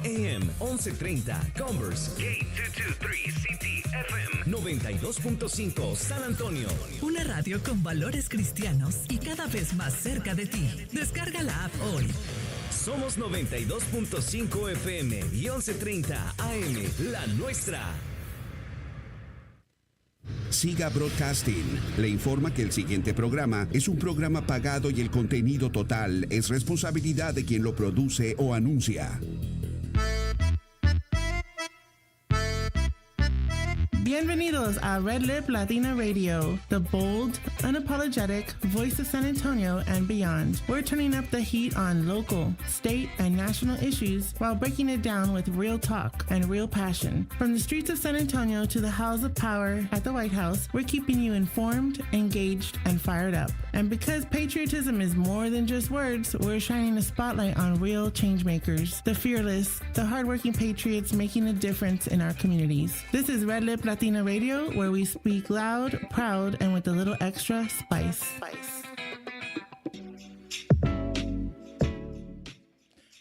AM 1130 Converse K223 CT FM 92.5 San Antonio. Una radio con valores cristianos y cada vez más cerca de ti. Descarga la app hoy. Somos 92.5 FM y 1130 AM, la nuestra. Siga Broadcasting. Le informa que el siguiente programa es un programa pagado y el contenido total es responsabilidad de quien lo produce o anuncia. Bienvenidos a Red Lip Latina Radio, the bold, unapologetic voice of San Antonio and beyond. We're turning up the heat on local, state, and national issues while breaking it down with real talk and real passion. From the streets of San Antonio to the halls of power at the White House, we're keeping you informed, engaged, and fired up. And because patriotism is more than just words, we're shining a spotlight on real change makers, the fearless, the hardworking patriots making a difference in our communities. This is Red Lip Latina Radio, where we speak loud, proud, and with a little extra spice.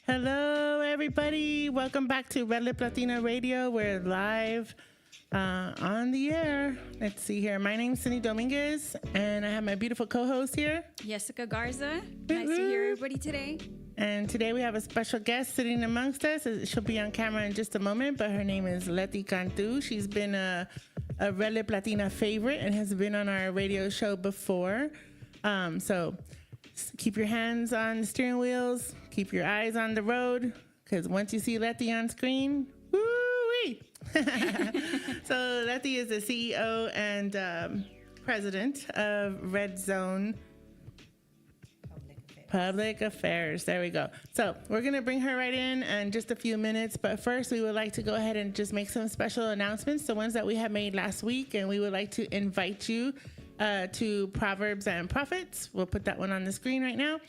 Hello, everybody. Welcome back to Red Lip Latina Radio. We're live on the air. Let's see here. My name's Cindy Dominguez, and I have my beautiful co-host here, Jessica Garza. Nice to hear everybody today. And today we have a special guest sitting amongst us. She'll be on camera in just a moment, but her name is Leti Cantu. She's been a Red Lip Latina favorite and has been on our radio show before. So keep your hands on the steering wheels, keep your eyes on the road, because once you see Leti on screen, woo-wee! So Leti is the CEO and president of Red Zone Public Affairs. There we go. So we're going to bring her right in just a few minutes. But first, we would like to go ahead and just make some special announcements, the ones that we have made last week. And we would like to invite you to Proverbs and Prophets. We'll put that one on the screen right now.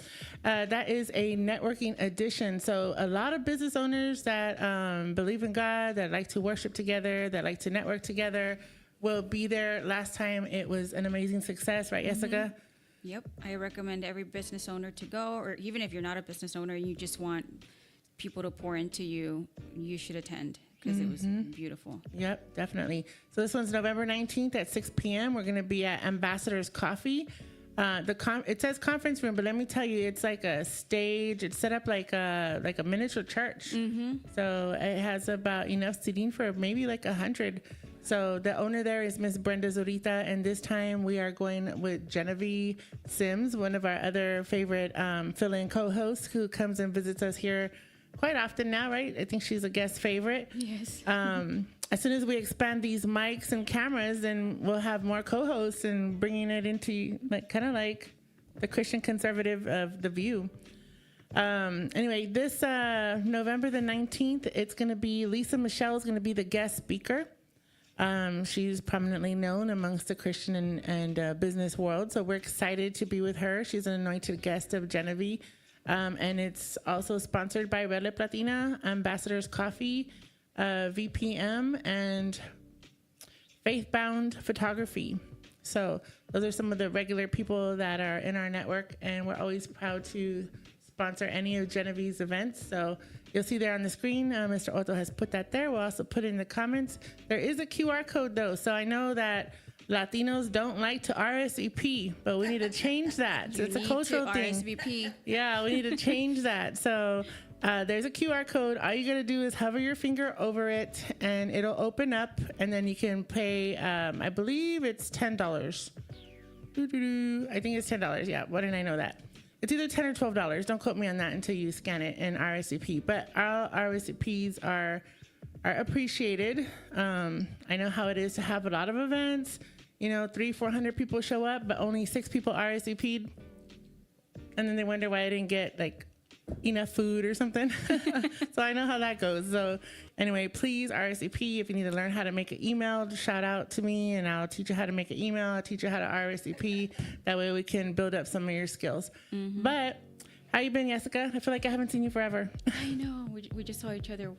That is a networking edition. So a lot of business owners that believe in God, that like to worship together, that like to network together, will be there. Last time it was an amazing success, right, Jessica? Yep. I recommend every business owner to go, or even if you're not a business owner and you just want people to pour into you, you should attend because it was beautiful. Yep, definitely. So this one's November 19th at 6 p.m. We're going to be at Ambassador's Coffee. It says conference room, but let me tell you, it's like a stage. It's set up like a miniature church. So it has about enough seating for maybe like 100. So the owner there is Miss Brenda Zurita, and this time we are going with Genevieve Sims, one of our other favorite fill-in co-hosts who comes and visits us here quite often now, right? I think she's a guest favorite. Yes. As soon as we expand these mics and cameras, then we'll have more co-hosts and bringing it into kind of like the Christian conservative of The View. Anyway, this November the 19th, it's going to be Lisa Michelle is going to be the guest speaker. She's prominently known amongst the Christian and business world, so we're excited to be with her. She's an anointed guest of Genevieve, and it's also sponsored by Red Lip Latina, Ambassador's Coffee, VPM, and Faithbound Photography. So those are some of the regular people that are in our network, and we're always proud to sponsor any of Genevieve's events. So you'll see there on the screen, Mr. Otto has put that there. We'll also put it in the comments. There is a QR code though. So I know that Latinos don't like to RSVP, but we need to change that. So it's a cultural thing. RSVP. Yeah, we need to change that. So there's a QR code. All you got to do is hover your finger over it and it'll open up and then you can pay, I believe it's $10. I think it's $10. Yeah, why didn't I know that? It's either $10 or $12. Don't quote me on that until you scan it in RSVP. But our RSVPs are appreciated. I know how it is to have a lot of events. 300-400 people show up, but only 6 people RSVP'd. And then they wonder why I didn't get enough food or something. So I know how that goes. So anyway, please RSVP. If you need to learn how to make an email, shout out to me and I'll teach you how to make an email. I'll teach you how to RSVP. That way we can build up some of your skills. But how you been, Jessica? I feel like I haven't seen you forever. I know. We just saw each other.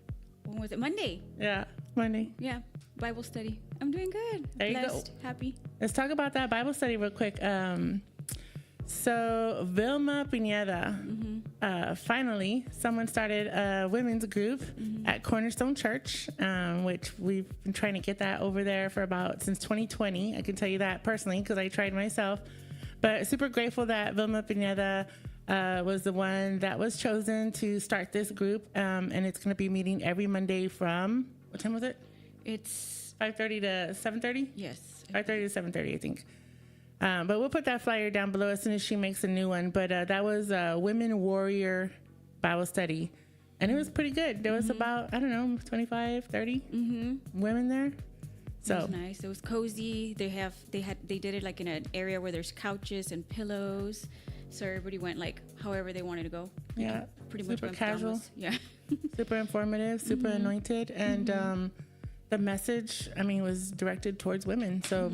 When was it? Monday. Yeah, Monday. Yeah, Bible study. I'm doing good. There you Blessed, go. Happy. Let's talk about that Bible study real quick. So Vilma Pineda, finally, someone started a women's group at Cornerstone Church, which we've been trying to get that over there since 2020. I can tell you that personally because I tried myself. But super grateful that Vilma Pineda was the one that was chosen to start this group. And it's going to be meeting every Monday from, what time was it? It's 5:30 to 7:30? Yes. 5:30 to 7:30, I think. But we'll put that flyer down below as soon as she makes a new one. But that was a Women Warrior Bible Study. And it was pretty good. There was about, I don't know, 25, 30 women there. So it was nice. It was cozy. They did it like in an area where there's couches and pillows. So everybody went like however they wanted to go. Yeah. Pretty much super casual. Yeah. Super informative, super anointed. And the message, was directed towards women. So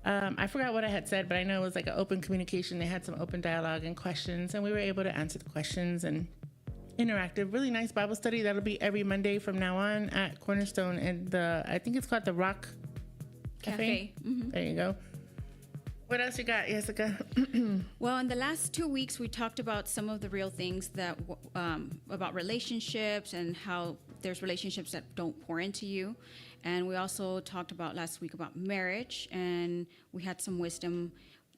I forgot what I had said, but I know it was like an open communication. They had some open dialogue and questions, and we were able to answer the questions and interactive. Really nice Bible study. That'll be every Monday from now on at Cornerstone, and I think it's called the Rock Cafe. There you go. What else you got, Jessica? Well, in the last 2 weeks, we talked about some of the real things that about relationships and how there's relationships that don't pour into you. And we also talked about last week about marriage, and we had some wisdom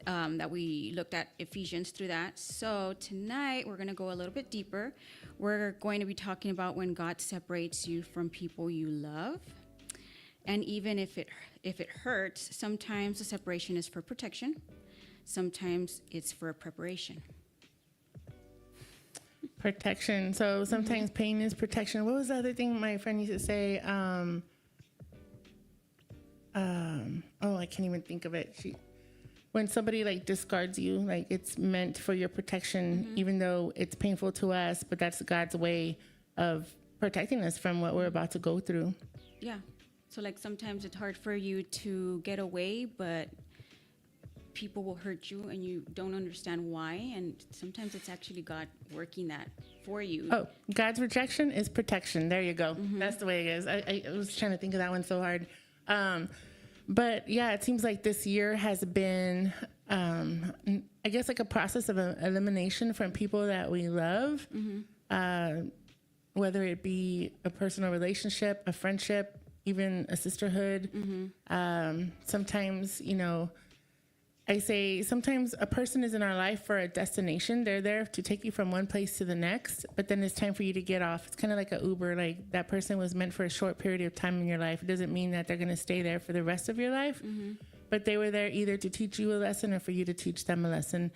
that we looked at Ephesians through that. So tonight we're going to go a little bit deeper. We're going to be talking about when God separates you from people you love. And even if it hurts, sometimes the separation is for protection. Sometimes it's for preparation. Protection. So sometimes pain is protection. What was the other thing my friend used to say? I can't even think of it. When somebody like discards you, like it's meant for your protection, even though it's painful to us, but that's God's way of protecting us from what we're about to go through. Yeah. So like sometimes it's hard for you to get away, but people will hurt you and you don't understand why. And sometimes it's actually God working that for you. Oh, God's rejection is protection. There you go. That's the way it is. I was trying to think of that one so hard. But yeah, it seems like this year has been, I guess, like a process of elimination from people that we love, whether it be a personal relationship, a friendship, even a sisterhood. Sometimes, I say sometimes a person is in our life for a destination. They're there to take you from one place to the next, but then it's time for you to get off. It's kind of like an Uber. Like that person was meant for a short period of time in your life. It doesn't mean that they're going to stay there for the rest of your life, but they were there either to teach you a lesson or for you to teach them a lesson.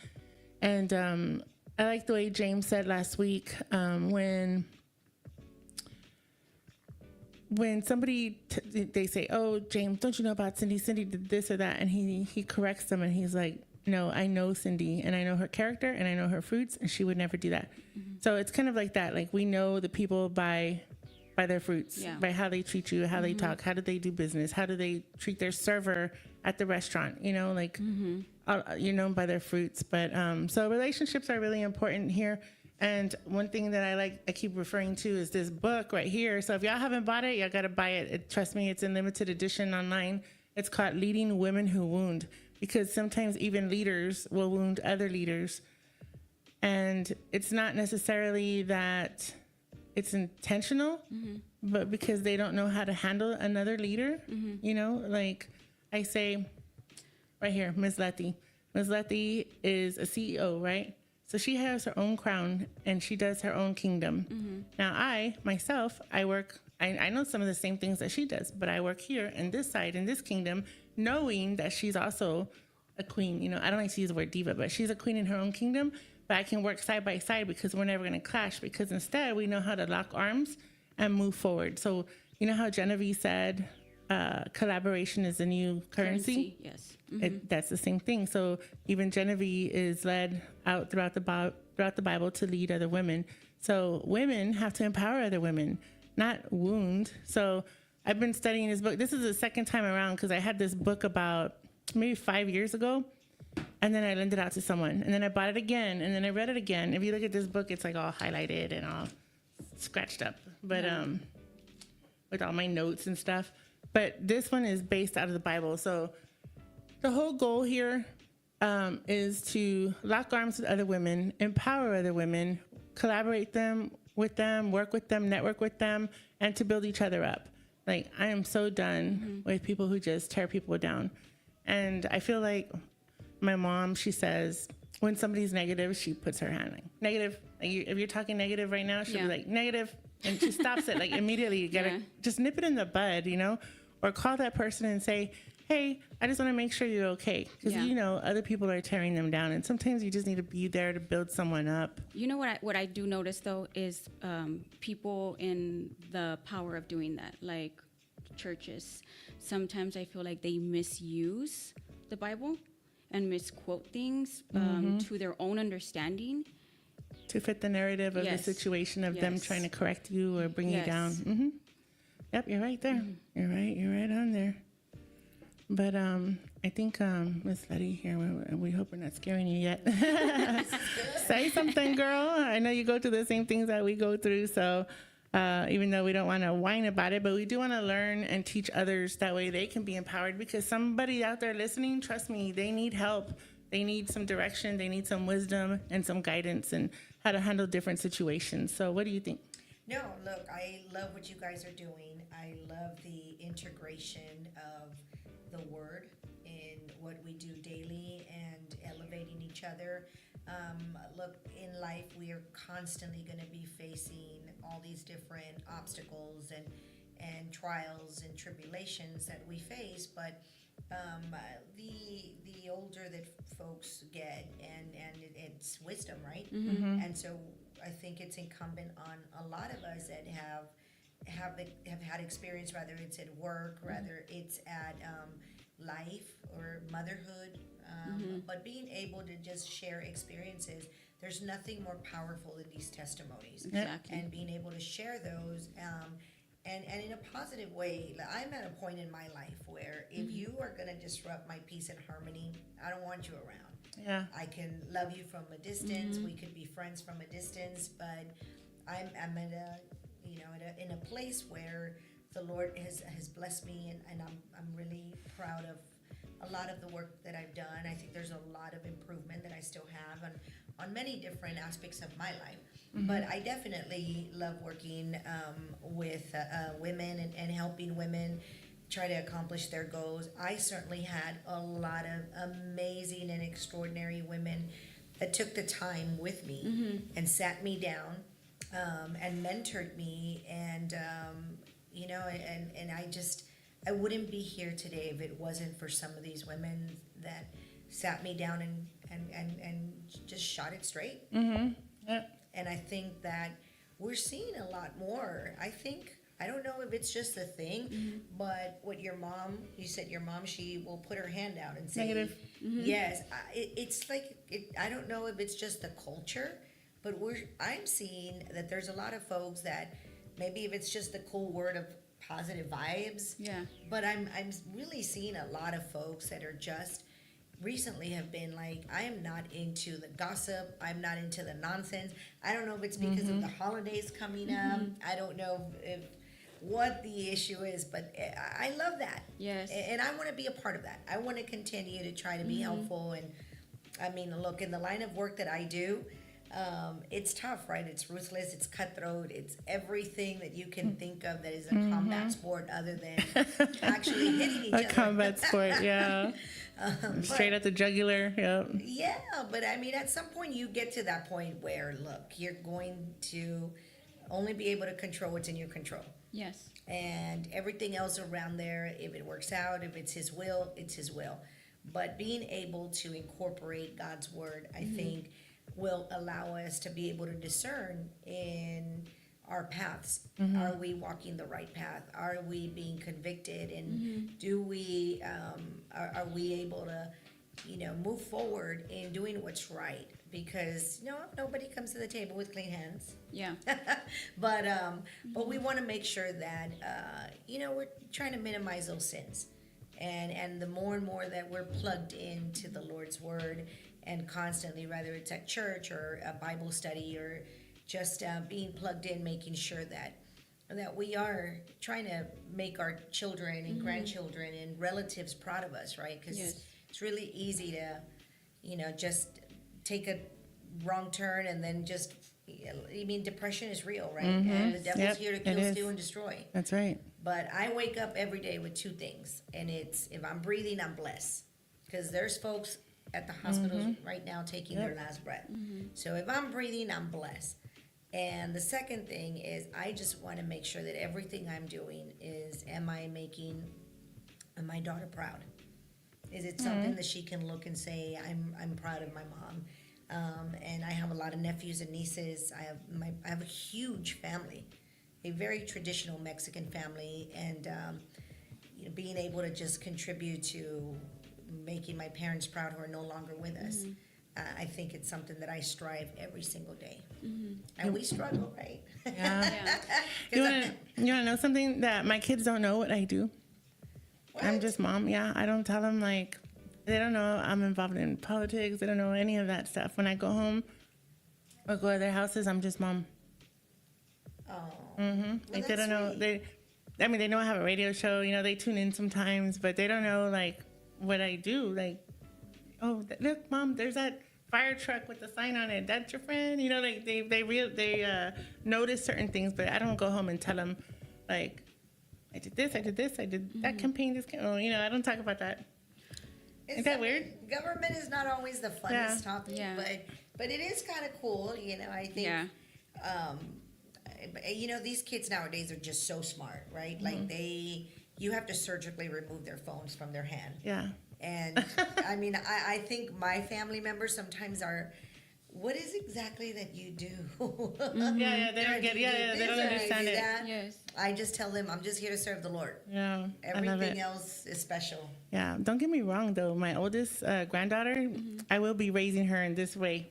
And I like the way James said last week, when somebody they say, "Oh, James, don't you know about Cindy? Cindy did this or that," and he corrects them, and he's like, "No, I know Cindy, and I know her character, and I know her fruits, and she would never do that." So it's kind of like that. Like we know the people by their fruits, by how they treat you, how they talk, how do they do business, how do they treat their server at the restaurant. By their fruits. But so relationships are really important here. And one thing that I keep referring to is this book right here. So if y'all haven't bought it, y'all got to buy it. Trust me, it's in limited edition online. It's called Leading Women Who Wound, because sometimes even leaders will wound other leaders. And it's not necessarily that it's intentional, but because they don't know how to handle another leader. Like I say right here, Ms. Letty. Ms. Letty is a CEO, right? So she has her own crown and she does her own kingdom. Now I know some of the same things that she does, but I work here in this side, in this kingdom, knowing that she's also a queen. I don't like to use the word diva, but she's a queen in her own kingdom, but I can work side by side because we're never going to clash, because instead we know how to lock arms and move forward. So you know how Genevieve said, collaboration is the new currency? Yes. That's the same thing. So even Genevieve is led out throughout the Bible to lead other women. So women have to empower other women, not wound. So I've been studying this book. This is the second time around because I had this book about maybe 5 years ago, and then I lent it out to someone, and then I bought it again, and then I read it again. If you look at this book, it's like all highlighted and all scratched up, but with all my notes and stuff. But this one is based out of the Bible. So the whole goal here is to lock arms with other women, empower other women, collaborate with them, work with them, network with them, and to build each other up. Like, I am so done with people who just tear people down. And I feel like my mom, she says, when somebody's negative, she puts her hand like, negative. Like if you're talking negative right now, she'll be like, negative. And she stops it like immediately. You gotta just nip it in the bud, you know? Or call that person and say, hey, I just want to make sure you're okay. Because, you know, other people are tearing them down. And sometimes you just need to be there to build someone up. You know what I do notice, though, is people in the power of doing that, like churches. Sometimes I feel like they misuse the Bible and misquote things to their own understanding. To fit the narrative of the situation of them trying to correct you or bring you down. Yep, you're right there. You're right on there. But I think Miss Letty here, we hope we're not scaring you yet. Say something, girl. I know you go through the same things that we go through, so even though we don't want to whine about it, but we do want to learn and teach others. That way they can be empowered, because somebody out there listening, trust me, they need help. They need some direction. They need some wisdom and some guidance and how to handle different situations. So what do you think? No, look, I love what you guys are doing. I love the integration of the word in what we do daily and elevating each other. Look, in life, we are constantly going to be facing all these different obstacles and trials and tribulations that we face, but the older that folks get, and it's wisdom, right? And so I think it's incumbent on a lot of us that have had experience, whether it's at work, whether it's at life or motherhood, but being able to just share experiences. There's nothing more powerful than these testimonies. Exactly. And being able to share those, and in a positive way. I'm at a point in my life where if you are going to disrupt my peace and harmony, I don't want you around. Yeah. I can love you from a distance. We could be friends from a distance, but I'm at in a place where the Lord has blessed me, and I'm really proud of a lot of the work that I've done. I think there's a lot of improvement that I still have on many different aspects of my life. But I definitely love working with women and helping women try to accomplish their goals. I certainly had a lot of amazing and extraordinary women that took the time with me and sat me down and mentored me, and I wouldn't be here today if it wasn't for some of these women that sat me down and just shot it straight. Yeah. And I think that we're seeing a lot more. I don't know if it's just a thing, but you said your mom, she will put her hand out and say, negative. Yes, it's like, I don't know if it's just the culture, but I'm seeing that there's a lot of folks that maybe if it's just the cool word of positive vibes. Yeah. But I'm really seeing a lot of folks that are just recently have been like, I am not into the gossip. I'm not into the nonsense. I don't know if it's because of the holidays coming up. I don't know if what the issue is, but I love that. Yes. And I want to be a part of that. I want to continue to try to be helpful. And I mean, look, in the line of work that I do, it's tough, right? It's ruthless, it's cutthroat, it's everything that you can think of that is a combat sport other than actually hitting each other. A combat sport, yeah. Straight at the jugular, yeah. Yeah, but I mean, at some point you get to that point where, look, you're going to only be able to control what's in your control. Yes. And everything else around there, if it works out, if it's His will, it's His will. But being able to incorporate God's word, I think, will allow us to be able to discern in our paths. Are we walking the right path? Are we being convicted? And do we are we able to move forward in doing what's right? Because nobody comes to the table with clean hands. Yeah. But we want to make sure that we're trying to minimize those sins, and the more and more that we're plugged into the Lord's word, and constantly, whether it's at church or a Bible study or just being plugged in, making sure that we are trying to make our children and grandchildren and relatives proud of us, right? Because it's really easy to, just take a wrong turn and then just I mean, depression is real, right? And the devil's here to kill, steal, and destroy. That's right. But I wake up every day with two things, and it's if I'm breathing, I'm blessed, because there's folks at the hospitals right now taking their last breath. So if I'm breathing, I'm blessed. And the second thing is I just want to make sure that everything I'm doing is, am I making my daughter proud? Is it something that she can look and say, I'm proud of my mom? And I have a lot of nephews and nieces. I have a huge family, a very traditional Mexican family, and being able to just contribute to making my parents proud who are no longer with us. I think it's something that I strive every single day. And we struggle, right? Yeah. You want to know something that my kids don't know what I do? What? I'm just mom. Yeah, I don't tell them, like, they don't know I'm involved in politics. They don't know any of that stuff. When I go home or go to their houses, I'm just mom. Oh. Like, they don't know. They know I have a radio show. They tune in sometimes, but they don't know, like, what I do. Like, oh, look, mom, there's that fire truck with the sign on it. That's your friend. Like, they notice certain things, but I don't go home and tell them, like, I did this, I did that campaign, I don't talk about that. Isn't that weird? Government is not always the funnest topic, but it is kind of cool. I think. These kids nowadays are just so smart, right? Like you have to surgically remove their phones from their hand. Yeah. And I mean, I think my family members sometimes are, what is exactly that you do? They don't get. They don't understand it. Yes. I just tell them I'm just here to serve the Lord. Yeah, Everything else is special. Yeah, don't get me wrong though. My oldest granddaughter, I will be raising her in this way,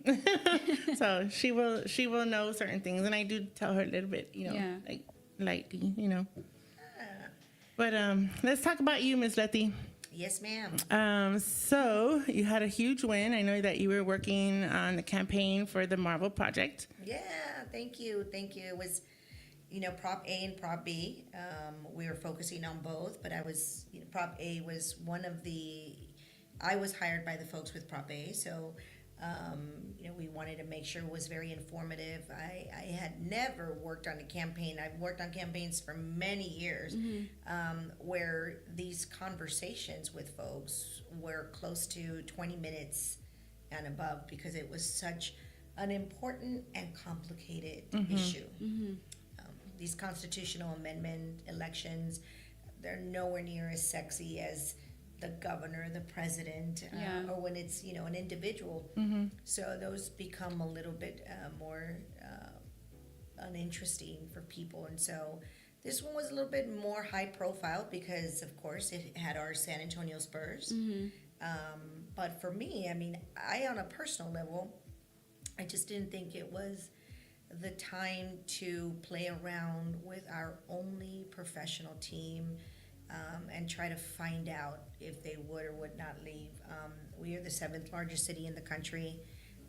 so she will know certain things, and I do tell her a little bit, like lightly, But let's talk about you, Miss Letty. Yes, ma'am. So you had a huge win. I know that you were working on the campaign for the Marvel project. Yeah, thank you. It was, Prop A and Prop B. We were focusing on both, but I was, Prop A was I was hired by the folks with Prop A, so, we wanted to make sure it was very informative. I had never worked on a campaign. I've worked on campaigns for many years, where these conversations with folks were close to 20 minutes and above, because it was such an important and complicated issue. These constitutional amendment elections, they're nowhere near as sexy as the governor, the president, or when it's an individual. So those become a little bit more uninteresting for people, and so this one was a little bit more high profile because, of course, it had our San Antonio Spurs. But for me, I mean, on a personal level, I just didn't think it was the time to play around with our only professional team. And try to find out if they would or would not leave. We are the 7th largest city in the country.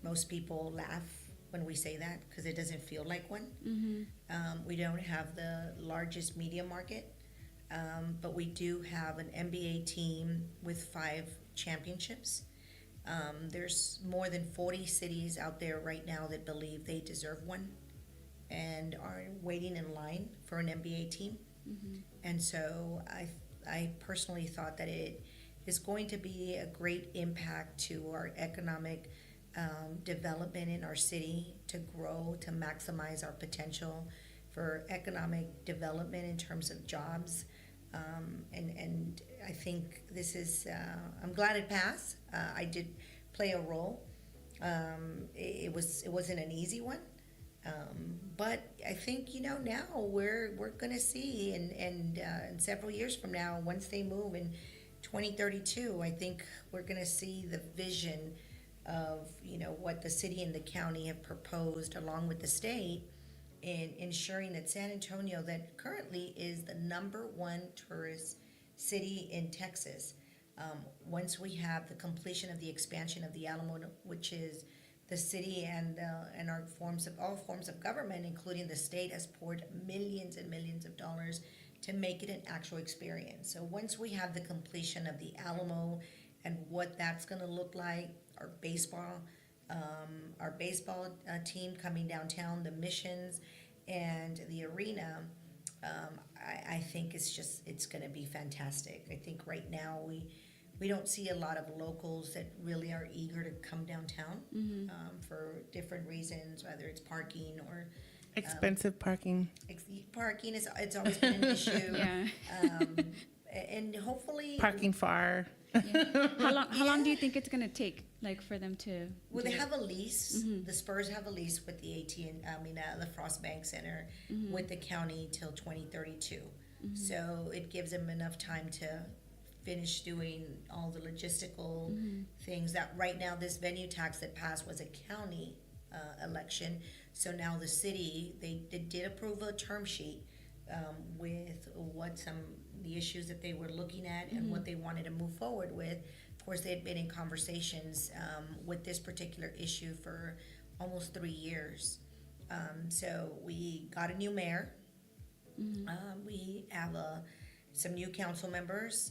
Most people laugh when we say that because it doesn't feel like one. We don't have the largest media market, but we do have an NBA team with 5 championships. There's more than 40 cities out there right now that believe they deserve one and are waiting in line for an NBA team. And so I personally thought that it is going to be a great impact to our economic development in our city, to grow, to maximize our potential for economic development in terms of jobs. And I think this is, I'm glad it passed. I did play a role. It wasn't an easy one. But I think now we're going to see, and several years from now, once they move in 2032, I think we're going to see the vision of what the city and the county have proposed along with the state in ensuring that San Antonio, that currently is the #1 tourist city in Texas, once we have the completion of the expansion of the Alamo, which is the city and all forms of government, including the state, has poured millions and millions of dollars to make it an actual experience. So once we have the completion of the Alamo and what that's going to look like, our baseball our baseball team coming downtown, the missions, and the arena. I think it's going to be fantastic. I think right now we don't see a lot of locals that really are eager to come downtown for different reasons, whether it's parking or Expensive parking. parking is it's always been an issue. Yeah. And hopefully Parking far. Yeah. How long do you think it's gonna take, like, for them to? Well, do they it? have a lease. The Spurs have a lease with the the Frost Bank Center with the county till 2032. So it gives them enough time to finish doing all the logistical things. That right now, this venue tax that passed was a county election. So now the city they did approve a term sheet with the issues that they were looking at and what they wanted to move forward with. Of course, they had been in conversations with this particular issue for almost 3 years. So we got a new mayor. We have some new council members.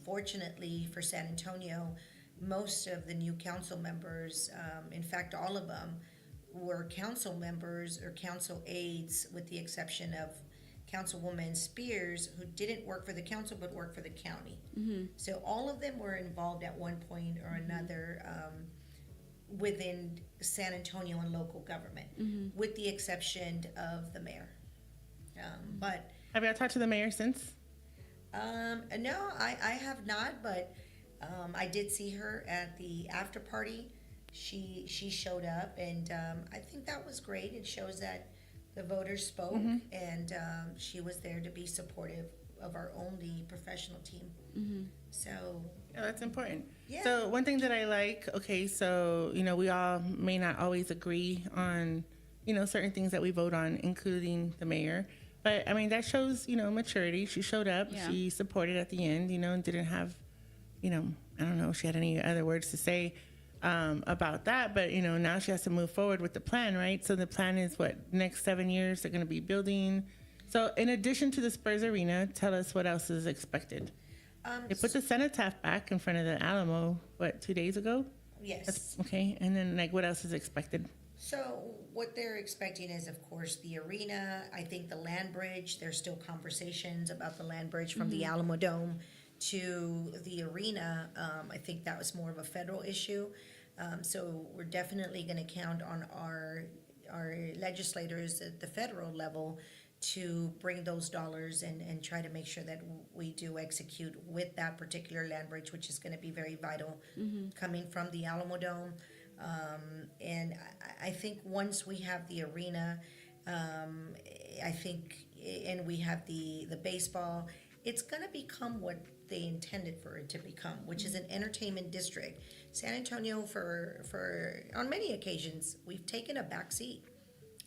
Fortunately for San Antonio, most of the new council members, in fact, all of them, were council members or council aides, with the exception of Councilwoman Spears, who didn't work for the council but worked for the county. So all of them were involved at one point or another within San Antonio and local government, with the exception of the mayor. But Have y'all talked to the mayor since? no, I have not, but I did see her at the after party. She showed up, and I think that was great. It shows that the voters spoke, and she was there to be supportive of our only professional team. So Yeah, that's important. Yeah. So one thing that I like, okay, so, we all may not always agree on, certain things that we vote on, including the mayor. But, I mean, that shows, maturity. She showed up. Yeah. She supported at the end, and didn't have, I don't know if she had any other words to say about that. But, now she has to move forward with the plan, right? So the plan is next 7 years they're going to be building. So in addition to the Spurs Arena, tell us what else is expected. They put the cenotaph back in front of the Alamo, 2 days ago? yes. Okay. And then, what else is expected? So what they're expecting is, of course, the arena. I think the land bridge. There's still conversations about the land bridge from the Alamo Dome to the arena. I think that was more of a federal issue. So we're definitely going to count on our legislators at the federal level to bring those dollars and try to make sure that we do execute with that particular land bridge, which is going to be very vital coming from the Alamo Dome. And I think once we have the arena, I think, and we have the baseball, it's going to become what they intended for it to become, which is an entertainment district. San Antonio, for on many occasions, we've taken a back seat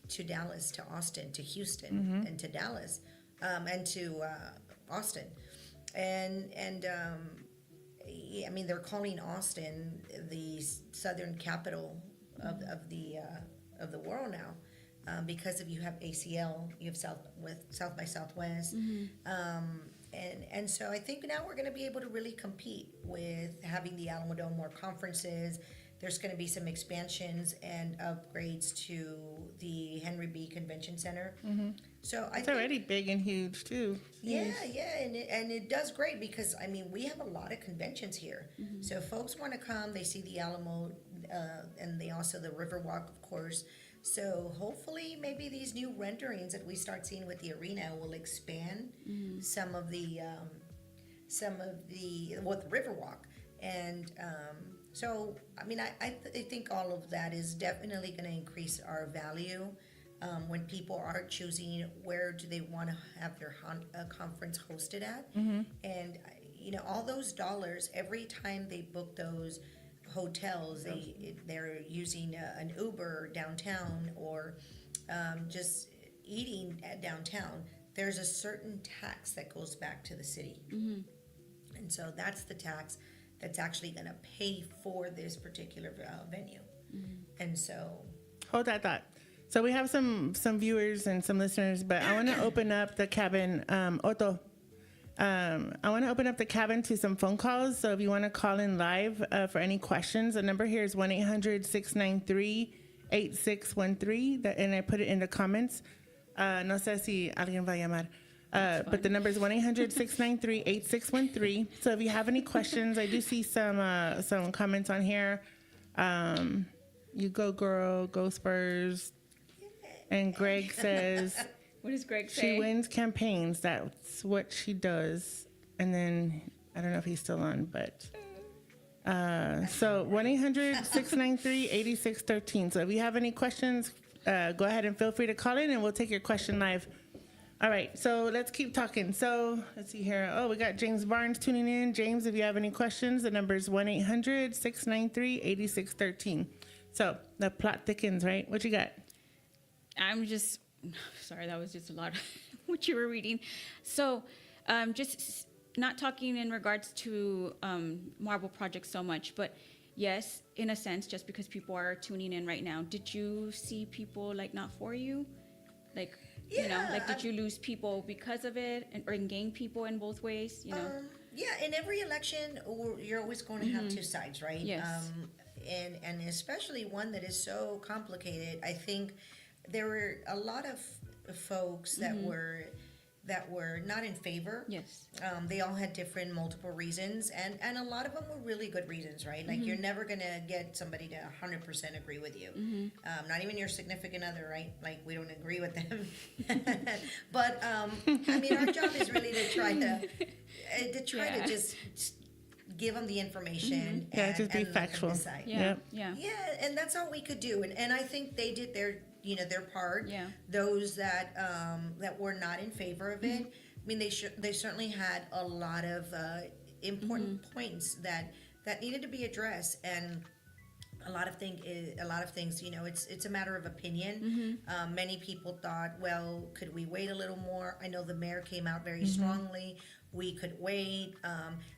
to Dallas, to Austin, to Houston, and to Dallas, and to Austin, and I mean, they're calling Austin the southern capital of the world now, because you have ACL, you have South by Southwest, and so I think now we're going to be able to really compete with having the Alamo Dome, more conferences. There's going to be some expansions and upgrades to the Henry B. Convention Center. So It's already big and huge, too. yeah, and it does great because, I mean, we have a lot of conventions here. So if folks want to come, they see the Alamo, and they also the Riverwalk, of course. So hopefully maybe these new renderings that we start seeing with the arena will expand some of the with Riverwalk. And so, I mean, I think all of that is definitely going to increase our value. When people are choosing where do they want to have their conference hosted at. And, all those dollars, every time they book those hotels, they're using an Uber downtown or just eating at downtown, there's a certain tax that goes back to the city. And so that's the tax that's actually going to pay for this particular venue. And so... Hold that thought. So we have some viewers and some listeners, but I want to open up the cabin. Otto, I want to open up the cabin to some phone calls. So if you want to call in live for any questions, the number here is 1-800-693-8613. And I put it in the comments. No sé si alguien va a llamar. But the number is 1-800-693-8613. So if you have any questions, I do see some comments on here. You go, girl, go Spurs. And Greg says, What does Greg say? she wins campaigns. That's what she does. And then I don't know if he's still on, but so 1-800-693-8613. So if you have any questions, go ahead and feel free to call in, and we'll take your question live. All right, so let's keep talking. So let's see here. Oh, we got James Barnes tuning in. James, if you have any questions, the number is 1-800-693-8613. So the plot thickens, right? What you got? I'm just sorry, that was just a lot of what you were reading. So just not talking in regards to Marble Project so much, but yes, in a sense, just because people are tuning in right now, did you see people like not for you? Like, you know, like did you lose people because of it or gain people in both ways, you know? Yeah, in every election, you're always going to have two sides, right? Yes. And especially one that is so complicated. I think there were a lot of folks that were not in favor. Yes. They all had different multiple reasons, and a lot of them were really good reasons, right? Like you're never gonna get somebody to 100% agree with you. Not even your significant other, right? Like we don't agree with them. But I mean, our job is really to try to just give them the information. Yeah, just be and let them factual. decide. Yeah. Yep. Yeah, and that's all we could do, and I think they did their part. Yeah. Those that were not in favor of it, I mean, they certainly had a lot of important points that needed to be addressed, and a lot of things, it's a matter of opinion. Many people thought, well, could we wait a little more? I know the mayor came out very strongly. We could wait.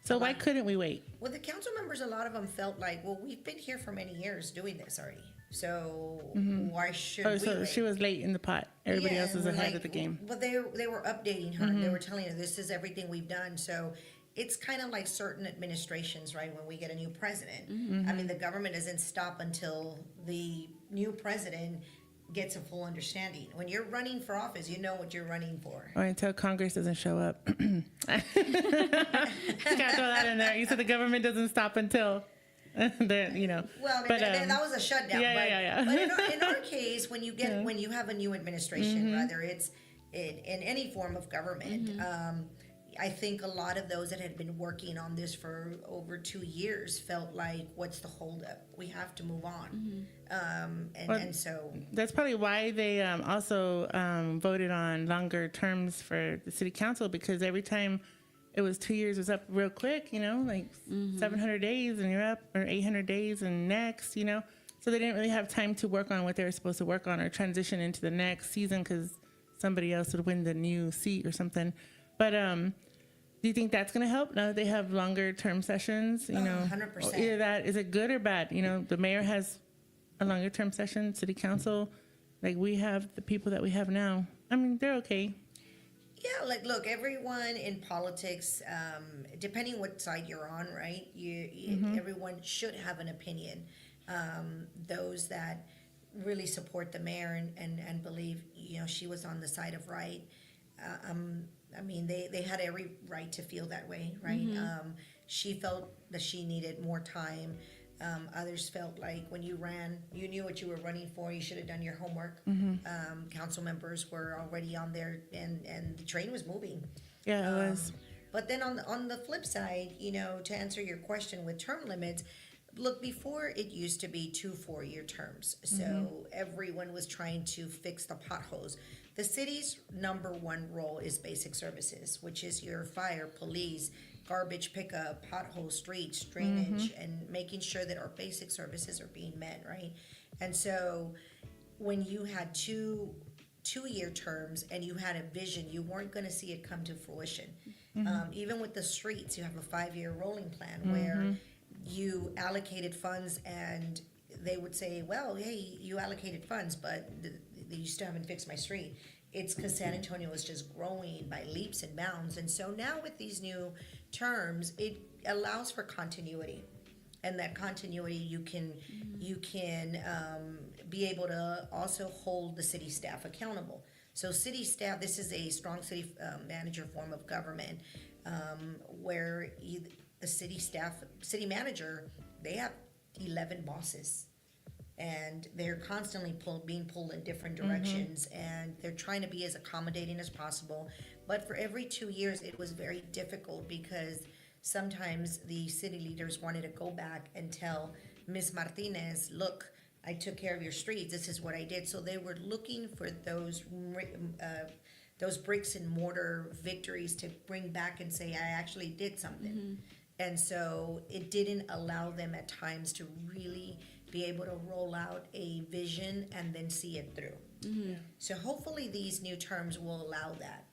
So why couldn't we wait? Well, the council members, a lot of them felt like, well, we've been here for many years doing this already. So why should we So wait? she was late in the pot. Everybody else was ahead of the game. But they were updating her. They were telling her this is everything we've done. So it's kind of like certain administrations, right? When we get a new president, I mean, the government doesn't stop until the new president gets a full understanding. When you're running for office, you know what you're running for. Or until Congress doesn't show up. Just gotta throw that in there. You said the government doesn't stop until. Well, I mean, but, that was a shutdown. Yeah. But in our case, when you have a new administration, whether it's in any form of government, I think a lot of those that had been working on this for over 2 years felt like, what's the holdup? We have to move on. And so that's probably why they also voted on longer terms for the city council, because every time it was 2 years, it was up real quick, like 700 days and you're up, or 800 days and next, So they didn't really have time to work on what they were supposed to work on or transition into the next season because somebody else would win the new seat or something. But do you think that's going to help now that they have longer term sessions? 100%. Either that, is it good or bad? The mayor has a longer term session, city council, like we have the people that we have now. I mean, they're okay. yeah, like look, everyone in politics, depending what side you're on, right? Everyone should have an opinion. Those that really support the mayor and believe she was on the side of right. I mean, they had every right to feel that way, right? She felt that she needed more time. Others felt like when you ran, you knew what you were running for. You should have done your homework. Council members were already on there, and the train was moving. Yeah, it was. But then on the flip side, to answer your question with term limits, look, before it used to be 2 4-year terms. So everyone was trying to fix the potholes. The city's number one role is basic services, which is your fire, police, garbage pickup, pothole streets, drainage, and making sure that our basic services are being met, right? And so when you had two-year terms and you had a vision, you weren't going to see it come to fruition. Even with the streets, you have a 5-year rolling plan where you allocated funds and they would say, well, hey, you allocated funds, but you still haven't fixed my street. it's because San Antonio is just growing by leaps and bounds. And so now with these new terms, it allows for continuity. And that continuity, you can be able to also hold the city staff accountable. So city staff, this is a strong city manager form of government, where the city manager, they have 11 bosses, and they're constantly being pulled in different directions, and they're trying to be as accommodating as possible. But for every 2 years, it was very difficult because sometimes the city leaders wanted to go back and tell Ms. Martinez, look, I took care of your streets. This is what I did. So they were looking for those bricks and mortar victories to bring back and say, I actually did something. And so it didn't allow them at times to really be able to roll out a vision and then see it through. So hopefully these new terms will allow that.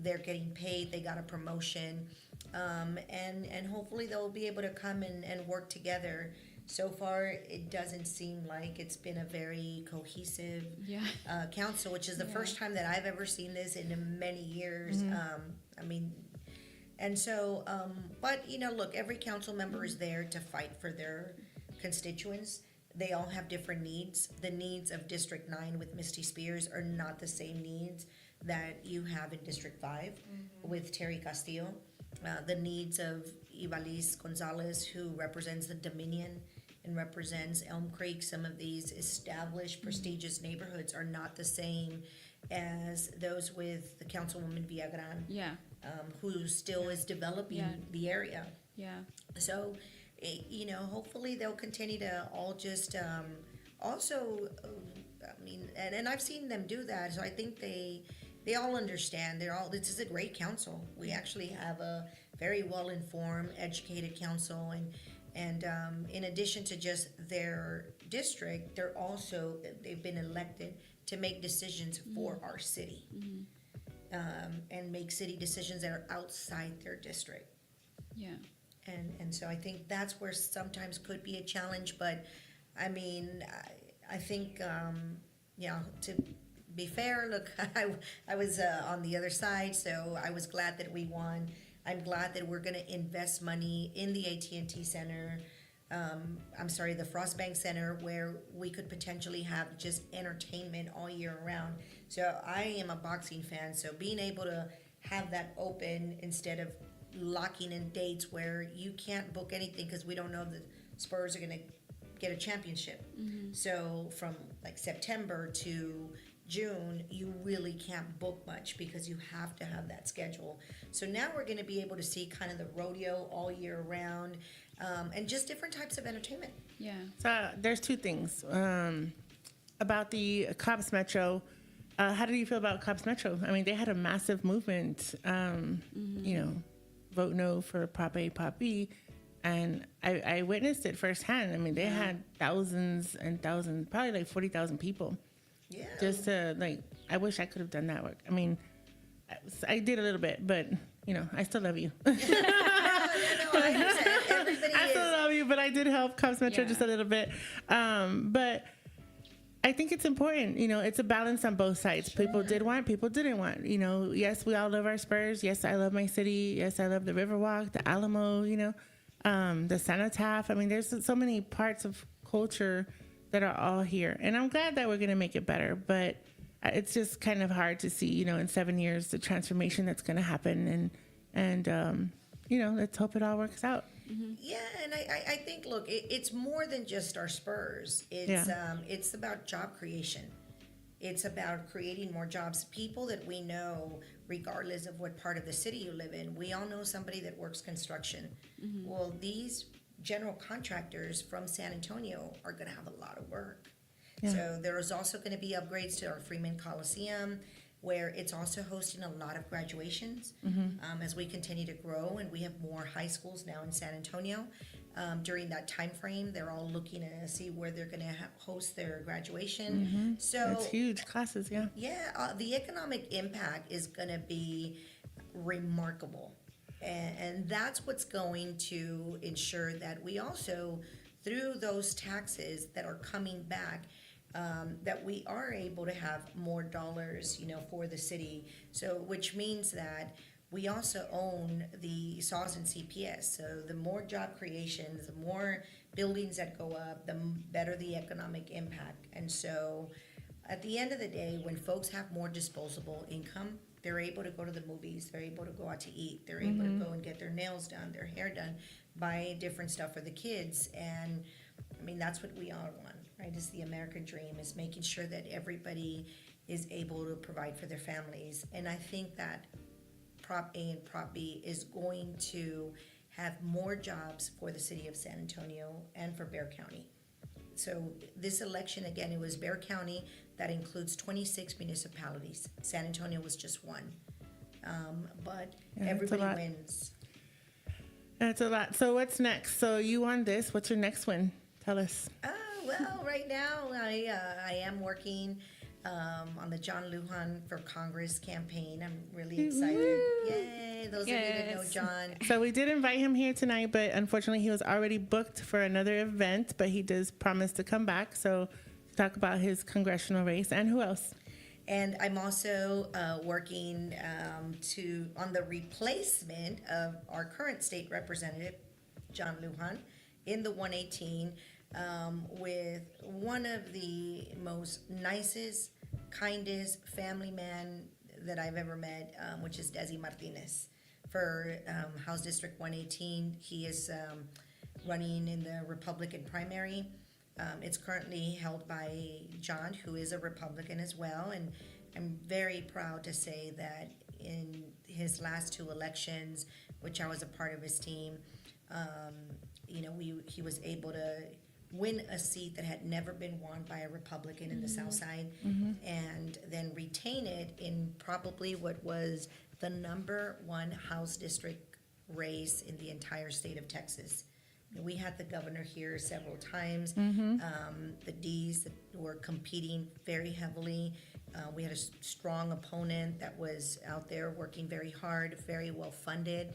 They're getting paid, they got a promotion, and hopefully they'll be able to come and work together. So far, it doesn't seem like it's been a very cohesive council, which is the first time that I've ever seen this in many years. I mean, and so, but look, every council member is there to fight for their constituents. They all have different needs. The needs of District 9 with Misty Spears are not the same needs that you have in District 5 with Terry Castillo. The needs of Ivalis Gonzalez, who represents the Dominion and represents Elm Creek. Some of these established, prestigious neighborhoods are not the same as those with the Councilwoman Villagran, who still is developing the area. So, hopefully they'll continue to all just also, I mean, and I've seen them do that. So I think they all understand. This is a great council. We actually have a very well-informed, educated council, and in addition to just their district, they've been elected to make decisions for our city, and make city decisions that are outside their district. And so I think that's where sometimes could be a challenge, but I mean, I think, to be fair, look, I was on the other side, so I was glad that we won. I'm glad that we're gonna invest money in the AT&T Center, the Frostbank Center, where we could potentially have just entertainment all year round. So I am a boxing fan, so being able to have that open instead of locking in dates where you can't book anything because we don't know the Spurs are going to get a championship. So from like September to June, you really can't book much because you have to have that schedule. So now we're going to be able to see kind of the rodeo all year round, and just different types of entertainment. So there's two things about the Cobb's Metro. How do you feel about Cobb's Metro? I mean, they had a massive movement, vote no for Prop A, Prop B, and I witnessed it firsthand. I mean, they had thousands and thousands, probably like 40,000 people. Just to I wish I could have done that work. I mean, I did a little bit, but I still love you. I still love you, but I did help Cobb's Metro just a little bit. But I think it's important. It's a balance on both sides. People did want, people didn't want. Yes, we all love our Spurs. Yes, I love my city. Yes, I love the Riverwalk, the Alamo, the Cenotaph. I mean, there's so many parts of culture that are all here. And I'm glad that we're going to make it better. But it's just kind of hard to see, in 7 years, the transformation that's going to happen. And let's hope it all works out. Yeah, and I think, look, it's more than just our Spurs. It's about job creation. It's about creating more jobs. People that we know, regardless of what part of the city you live in, we all know somebody that works construction. Well, these general contractors from San Antonio are going to have a lot of work. So there is also going to be upgrades to our Freeman Coliseum, where it's also hosting a lot of graduations as we continue to grow, and we have more high schools now in San Antonio. During that time frame, they're all looking to see where they're going to host their graduation. So that's huge classes, the economic impact is going to be remarkable, and that's what's going to ensure that we also, through those taxes that are coming back, that we are able to have more dollars, for the city. So, which means that we also own the SAWS and CPS. So the more job creations, the more buildings that go up, the better the economic impact. And so at the end of the day, when folks have more disposable income, they're able to go to the movies, they're able to go out to eat, they're able to go and get their nails done, their hair done, buy different stuff for the kids. And I mean, that's what we all want, right? Is the American dream, is making sure that everybody is able to provide for their families. And I think that Prop A and Prop B is going to have more jobs for the city of San Antonio and for Bexar County. So this election, again, it was Bexar County that includes 26 municipalities. San Antonio was just one. But everybody wins. That's a lot. So what's next? So you won this. What's your next win? Tell us. Well, right now I am working on the John Lujan for Congress campaign. I'm really excited. Yay! Those of you that know John. So we did invite him here tonight, but unfortunately he was already booked for another event, but he does promise to come back. So talk about his congressional race and who else. And I'm also working on the replacement of our current state representative, John Lujan, in the 118 with one of the most nicest, kindest family man that I've ever met, which is Desi Martinez for House District 118. He is running in the Republican primary. It's currently held by John, who is a Republican as well, and I'm very proud to say that in his last two elections, which I was a part of his team, he was able to win a seat that had never been won by a Republican in the South Side, and then retain it in probably what was the number one House District race in the entire state of Texas. We had the governor here several times. The D's that were competing very heavily. We had a strong opponent that was out there working very hard, very well funded.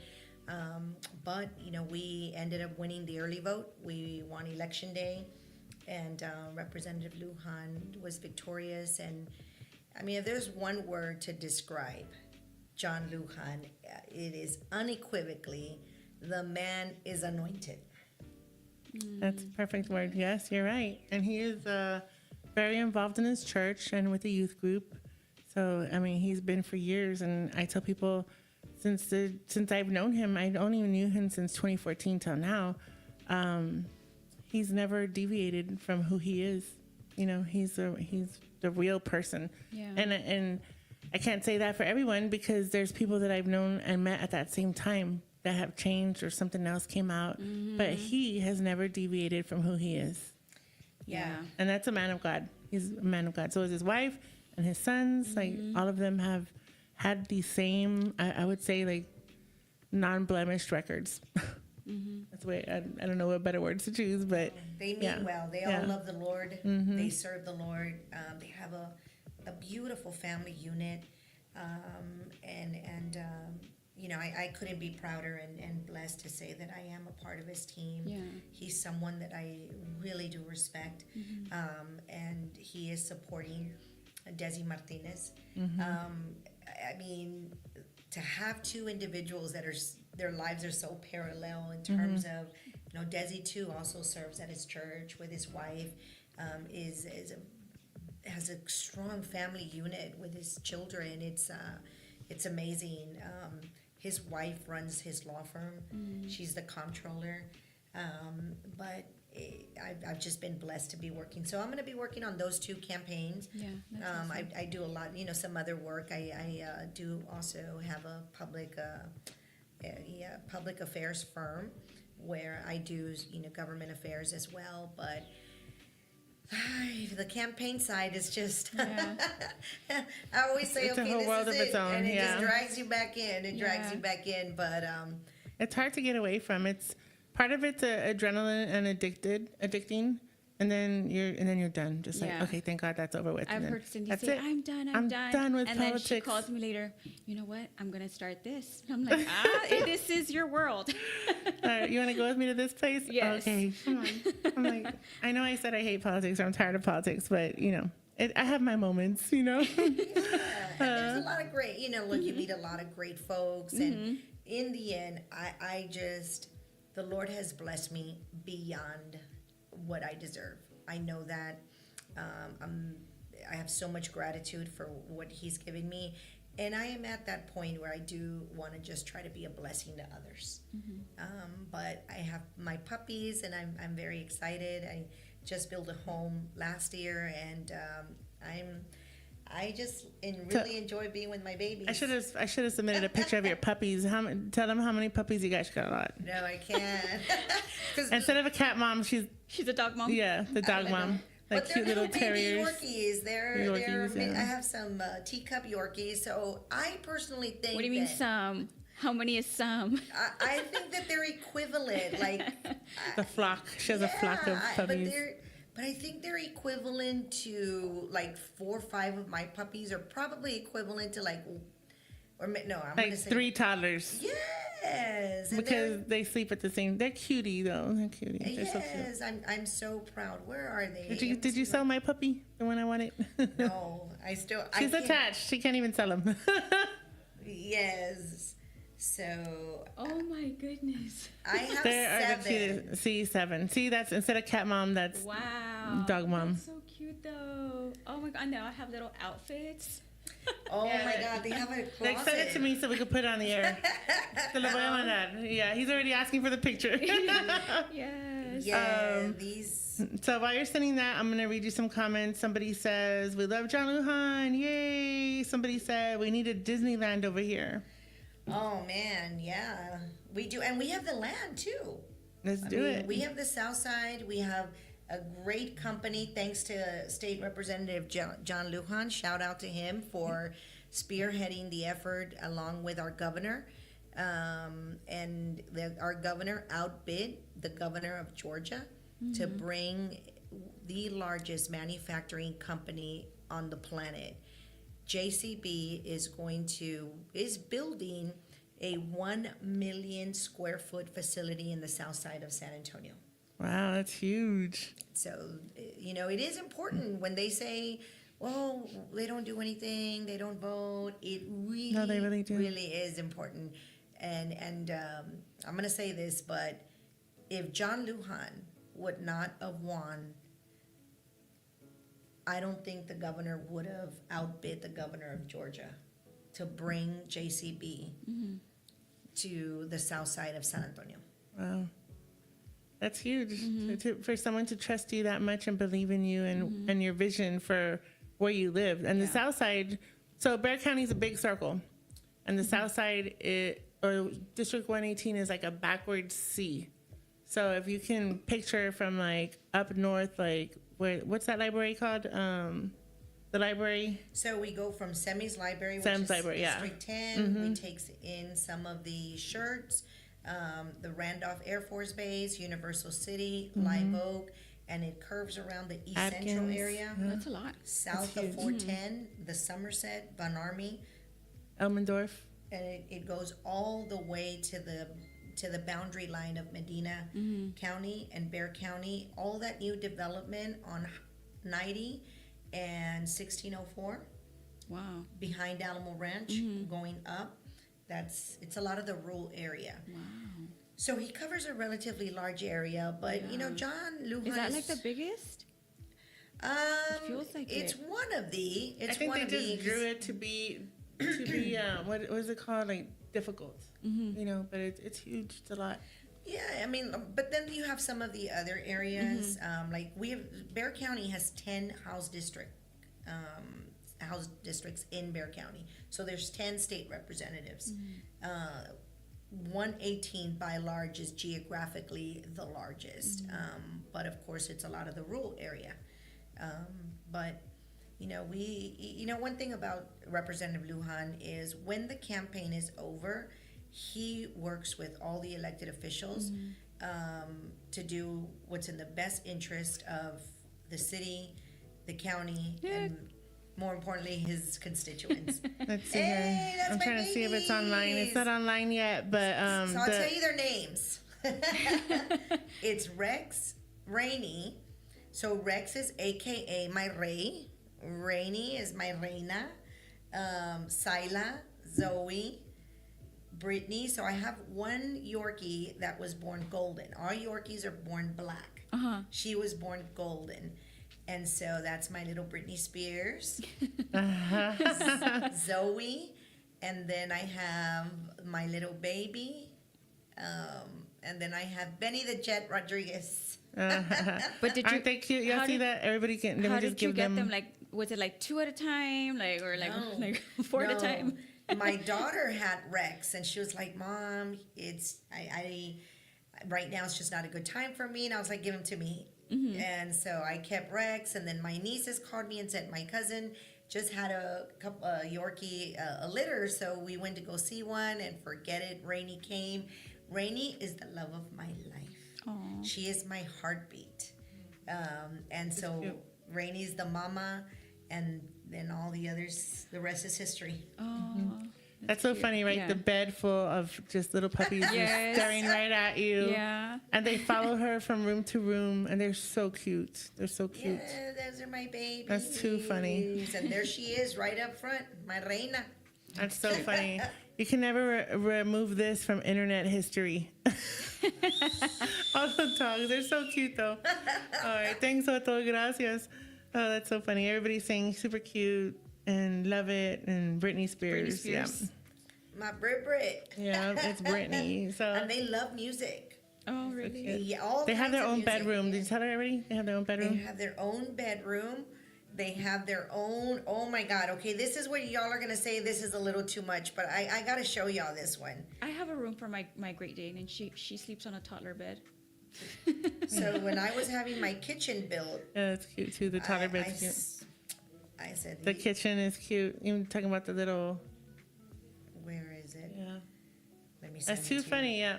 But we ended up winning the early vote. We won election day, and Representative Lujan was victorious. And I mean, if there's one word to describe John Lujan, it is unequivocally, the man is anointed. That's a perfect word. Yes, you're right. And he is very involved in his church and with the youth group. So, I mean, he's been for years. And I tell people, since I've known him, I only knew him since 2014 till now, he's never deviated from who he is. He's the real person. Yeah. And I can't say that for everyone, because there's people that I've known and met at that same time that have changed or something else came out. But he has never deviated from who he is. Yeah. And that's a man of God. He's a man of God. So is his wife and his sons. Like, all of them have had the same, I would say, like, non-blemished records. That's the way, I don't know what better words to choose, but they mean well. They all love the Lord. They serve the Lord. They have a beautiful family unit. I couldn't be prouder and blessed to say that I am a part of his team. Yeah. He's someone that I really do respect, and he is supporting Desi Martinez. I mean, to have two individuals that their lives are so parallel in terms of, Desi too also serves at his church with his wife, has a strong family unit with his children. It's amazing. His wife runs his law firm. She's the comptroller. But I've just been blessed to be working. So I'm going to be working on those two campaigns. Yeah, that's awesome. I do a lot, some other work. I do also have a public affairs firm where I do, government affairs as well. But the campaign side is just, I always say, it's a okay, whole this world is of it. its own. And it Yeah. just drags you back in. It drags you back in. But It's hard to get away from. It's part of it's adrenaline and addicting, And then you're done. Just like, Yeah. okay, thank God that's over with. I've And then heard Cindy that's say, it. I'm done I'm done with and politics. then she calls me later, you know what? I'm going to start this. And I'm like, this is your world. All right, you want to go with me to this place? Yes. Okay, come on. I'm like, I know I said I hate politics or I'm tired of politics, but, I have my moments, There's a lot of great, look, you meet a lot of great folks. And in the end, I just, the Lord has blessed me beyond what I deserve. I know that. I have so much gratitude for what He's given me. And I am at that point where I do want to just try to be a blessing to others. But I have my puppies, and I'm very excited. I just built a home last year, and I just really enjoy being with my babies. I should have submitted a picture of your puppies. Tell them how many puppies you guys got. A lot. No, I can't. Instead of a cat mom, she's a dog mom. Yeah, the dog mom. Like but cute they're little terriers. Yorkies. Yorkies, yeah. I have some teacup Yorkies. So I personally think. What do you mean some? How many is some? I think that they're equivalent. Like the flock. She has a flock of puppies. But I think they're equivalent to like 4 or 5 of my puppies are probably equivalent to I'm like gonna say 3 toddlers. Yes, and because they sleep at the same. They're cutie though. They're cutie. They're so cute. I'm so proud. Where are they? Did you sell my puppy? The one I wanted? No, I still. She's attached. She can't even sell them. Yes. So. Oh my goodness. I have there 7. Are the cutest. See 7. See, that's instead of cat mom. That's dog mom. That's so cute though. Oh my God. And they all have little outfits. Oh my God, they have a closet. Like, send it to me so we can put it on the air. Se lo voy a mandar. Yeah, he's already asking for the picture. Yes. Yeah, these. So while you're sending that, I'm going to read you some comments. Somebody says, we love John Lujan. Yay. Somebody said, we need a Disneyland over here. Oh, man, yeah. We do. And we have the land, too. Let's do it. We have the South Side. We have a great company, thanks to State Representative John Lujan. Shout out to him for spearheading the effort along with our governor. Our governor outbid the governor of Georgia to bring the largest manufacturing company on the planet. JCB is building a 1 million square foot facility in the south side of San Antonio. Wow, that's huge. So, it is important when they say, well, they don't do anything, they don't vote. It really, no, they really do. Really is important. And I'm going to say this, but if John Lujan would not have won, I don't think the governor would have outbid the governor of Georgia to bring JCB to the south side of San Antonio. Wow. That's huge. For someone to trust you that much and believe in you and your vision for where you live. And the south side, so Bexar County is a big circle. And the south side, or District 118 is like a backwards C. So if you can picture from like up north, like what's that library called? The library. So we go from Semi's library, which Sam's is library, District 10. We take in some of the shirts, the Randolph Air Force Base, Universal City, Live Oak, and it curves around the East Central Atkins. area. That's a lot. South of 410, the Somerset, Von Army, Elmendorf. and it goes all the way to the boundary line of Medina County and Bexar County. All that new development on 90 and 1604 Wow. behind Alamo Ranch going up. It's a lot of the rural area. Wow. So he covers a relatively large area, but John Lujan Is that like the biggest? feels like it's it. one of the. It's I think one they of just the. drew it to be what is it called, like difficult, but it's huge. It's a lot. Yeah, I mean, but then you have some of the other areas. Like Bexar County has 10 house districts in Bexar County. So there's 10 state representatives. 118 by large is geographically the largest, but of course it's a lot of the rural area. But one thing about Representative Lujan is when the campaign is over, he works with all the elected officials to do what's in the best interest of the city, the county, and more importantly, his constituents. Let's see Hey, here. that's I'm my trying to see if it's online. It's babies. not online yet, but So I'll tell you their names. It's Rex, Rainy. So Rex is AKA my Rey. Rainy is my Reina. Sila, Zoe, Brittany. So I have one Yorkie that was born golden. All Yorkies are born black. She was born golden. And so that's my little Britney Spears. Zoe. And then I have my little baby. And then I have Benny the Jet Rodriguez. But did you? aren't they cute? Y'all how see did- that? Everybody can. Let How me just did you give get them. them? Like, was it like 2 at a time, like, or like No. like 4 at a No. time? My daughter had Rex, and she was like, "Mom, it's I right now it's just not a good time for me." And I was like, "Give him to me." And so I kept Rex, and then my nieces called me and said my cousin just had a couple Yorkie a litter, so we went to go see one, and forget it, Rainy came. Rainy is the love of my life. She is my heartbeat, and so cute. Rainy's the mama, and then all the others, the rest is history. That's so funny, right? Yeah. The bed full of just little puppies just Yes. staring right at you. Yeah. And they follow her from room to room, and they're so cute. They're so cute. Yeah, those are my babies. That's too funny. And there she is, right up front, my reina. That's so funny. You can never remove this from internet history. All the dogs, they're so cute though. All right, thanks, Otto. Gracias. Oh, that's so funny. Everybody's saying super cute and love it, and Britney Spears. Spears. My Brit. Yeah, it's Britney. So And they love music. Oh, really? Yeah, all they have kinds their of own music. bedroom. Did you tell her already? They have their own They bedroom. have their own bedroom. They have their own. Oh my God. Okay, this is where y'all are gonna say this is a little too much, but I gotta show y'all this one. I have a room for my Great Dane, and she sleeps on a toddler bed. So when I was having my kitchen built, Yeah, that's cute too. The toddler I bed's cute. I said, The kitchen is cute. Even talking about the little. where is it? Yeah, Let me. Send that's it too to you. funny. Yeah.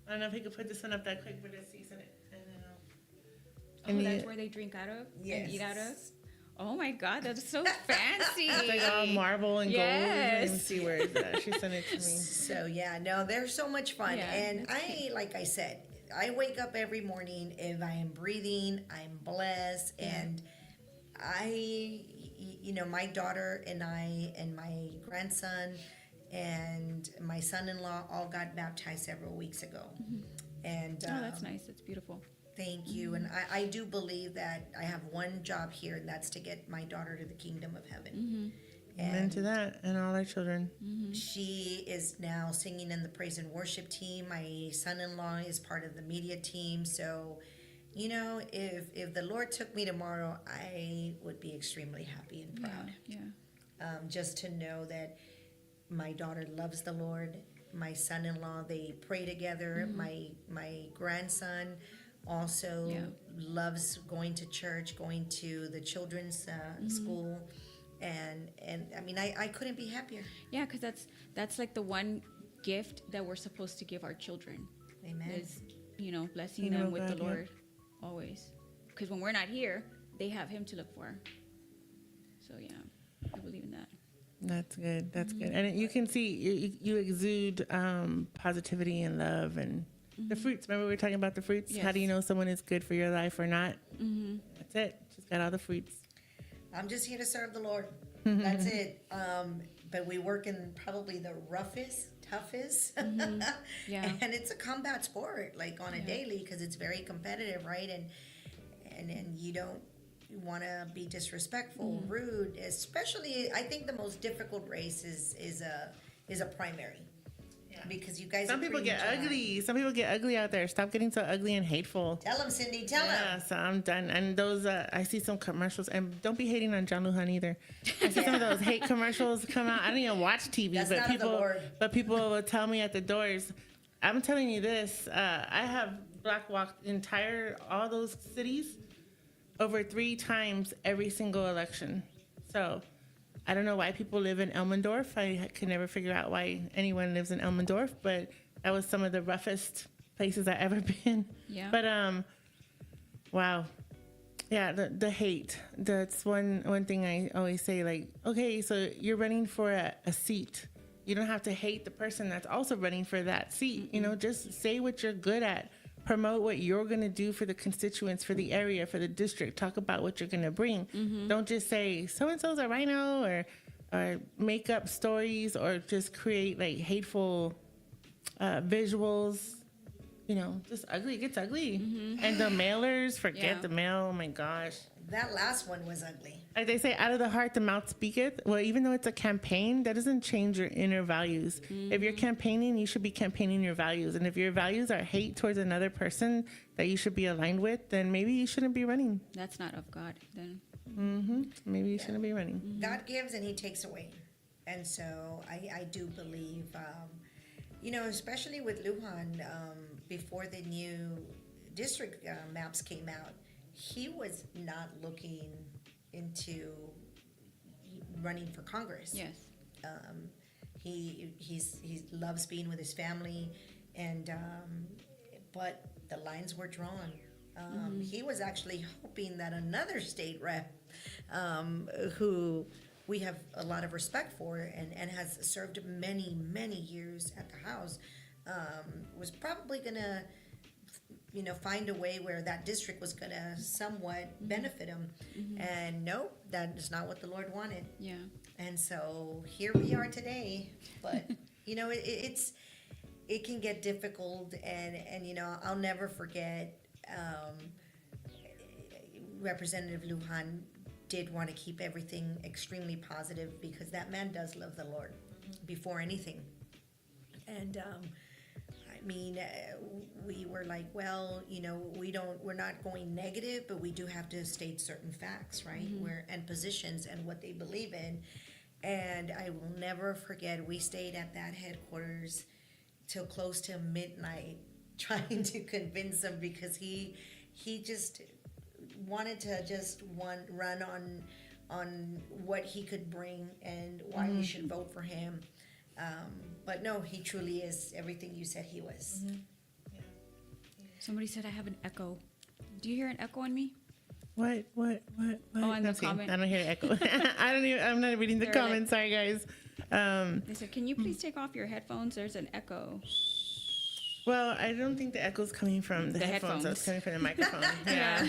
I don't know if he could put this one up that quick, but let's see. Send it. Oh, And that's the- where they drink out of Yes. and eat out of. Oh my God, that's so fancy. It's like all marble and gold. Let me Yes. see where is that. She sent it to me. So yeah, no, they're so much fun. Yeah, And that's like I said, I wake up every morning. If I am breathing, I'm blessed. And my daughter and I and my grandson and my son-in-law all got baptized several weeks ago. And Oh, that's nice. That's beautiful. thank you. And I do believe that I have one job here, and that's to get my daughter to the kingdom of heaven. Amen to that, and all our children. She is now singing in the praise and worship team. My son-in-law is part of the media team. So, if the Lord took me tomorrow, I would be extremely happy and proud. Yeah. Just to know that my daughter loves the Lord. My son-in-law, they pray together. My grandson also Yeah. loves going to church, going to the children's school. And I mean, I couldn't be happier. Yeah, because that's like the one gift that we're supposed to give our children Amen. is, blessing You know them with the God, yeah. Lord always. Because when we're not here, they have Him to look for. So yeah, I believe in that. That's good. That's good. And you can see you exude positivity and love and the fruits. Remember we were talking about the fruits? How do you Yes. know someone is good for your life or not? That's it. She's got all the fruits. I'm just here to serve the Lord. That's it. But we work in probably the roughest, toughest. Yeah. And it's a combat sport, like on a daily, because it's very competitive, right? And you don't want to be disrespectful, rude. Especially, I think the most difficult race is a primary. Because you guys Some are people pretty get much aligned. ugly. Some people get ugly out there. Stop getting so ugly and hateful. Tell them, Cindy. Tell them. Yeah, so I'm done. And those, I see some commercials, and don't be hating on John Lujan either. I see some of those hate commercials come out. I don't even watch TV, That's but not of the Lord. people will tell me at the doors. I'm telling you this. I have black walked all those cities over 3 times every single election. So I don't know why people live in Elmendorf. I could never figure out why anyone lives in Elmendorf, but that was some of the roughest places I've ever been. Yeah. But wow. Yeah, the hate. That's one thing I always say, like, okay, so you're running for a seat. You don't have to hate the person that's also running for that seat. You know, just say what you're good at. Promote what you're going to do for the constituents, for the area, for the district. Talk about what you're going to bring. Don't just say so-and-so's a rhino or make up stories or just create like hateful visuals. You know, just ugly. It gets ugly. And the mailers, forget the mail. Oh my gosh. That last one was ugly. Like they say, out of the heart, the mouth speaketh. Well, even though it's a campaign, that doesn't change your inner values. If you're campaigning, you should be campaigning your values. And if your values are hate towards another person that you should be aligned with, then maybe you shouldn't be running. That's not of God, then. Maybe you shouldn't be running. God gives and he takes away. And so I do believe, you know, especially with Lujan, before the new district maps came out, he was not looking into running for Congress. Yes. He loves being with his family, and but the lines were drawn. He was actually hoping that another state rep, who we have a lot of respect for and has served many years at the House, was probably gonna, you know, find a way where that district was gonna somewhat benefit him. And no, that is not what the Lord wanted. Yeah. And so here we are today. But you know, it can get difficult, and you know, I'll never forget, Representative Lujan did want to keep everything extremely positive, because that man does love the Lord before anything. And I mean, we were like, well, you know, we're not going negative, but we do have to state certain facts, right? And positions and what they believe in. And I will never forget, we stayed at that headquarters till close to midnight trying to convince him, because he just wanted to just run on what he could bring and why we should vote for him. But no, he truly is everything you said he was. Somebody said I have an echo. Do you hear an echo on me? What? Oh, in the comment. I don't hear an echo. I'm not reading the They're comments. Sorry, guys. They said, can you please take off your headphones? There's an echo. Well, I don't think the echo's coming from the headphones. It's coming from the microphone. Yeah.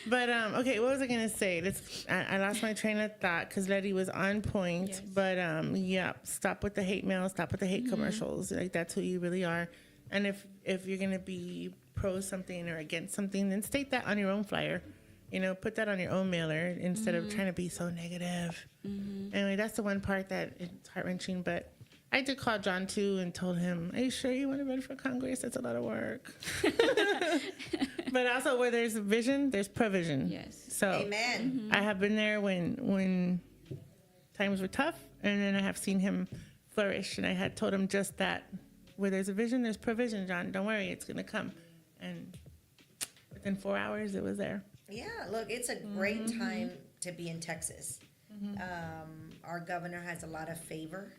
But, okay, what was I going to say? I lost my train of thought because Letty was on point. Yes. But, yeah, stop with the hate mail. Stop with the hate commercials. Like, that's who you really are. And if you're going to be pro something or against something, then state that on your own flyer. You know, put that on your own mailer instead of trying to be so negative. Anyway, that's the one part that it's heart-wrenching, but I did call John too and told him, are you sure you want to run for Congress? That's a lot of work. But also, where there's vision, there's provision. Yes. So Amen. I have been there when times were tough, and then I have seen him flourish. And I had told him just that. Where there's a vision, there's provision, John. Don't worry, it's going to come. And within 4 hours, it was there. Yeah, look, it's a great time to be in Texas. Our governor has a lot of favor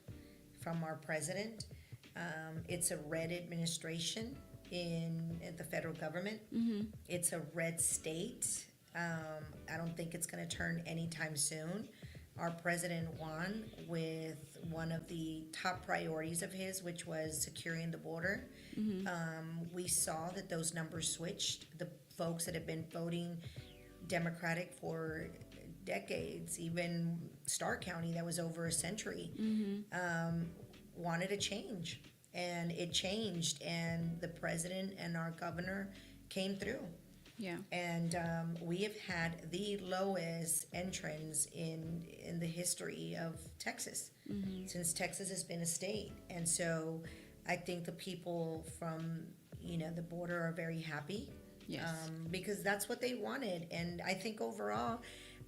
from our president. It's a red administration in the federal government. It's a red state. I don't think it's going to turn anytime soon. Our president won with one of the top priorities of his, which was securing the border. We saw that those numbers switched. The folks that have been voting Democratic for decades, even Stark County, that was over a century, wanted a change. And it changed, and the president and our governor came through. Yeah. And we have had the lowest entrance in the history of Texas since Texas has been a state. And so I think the people from, the border are very happy. Yes. Because that's what they wanted. And I think overall,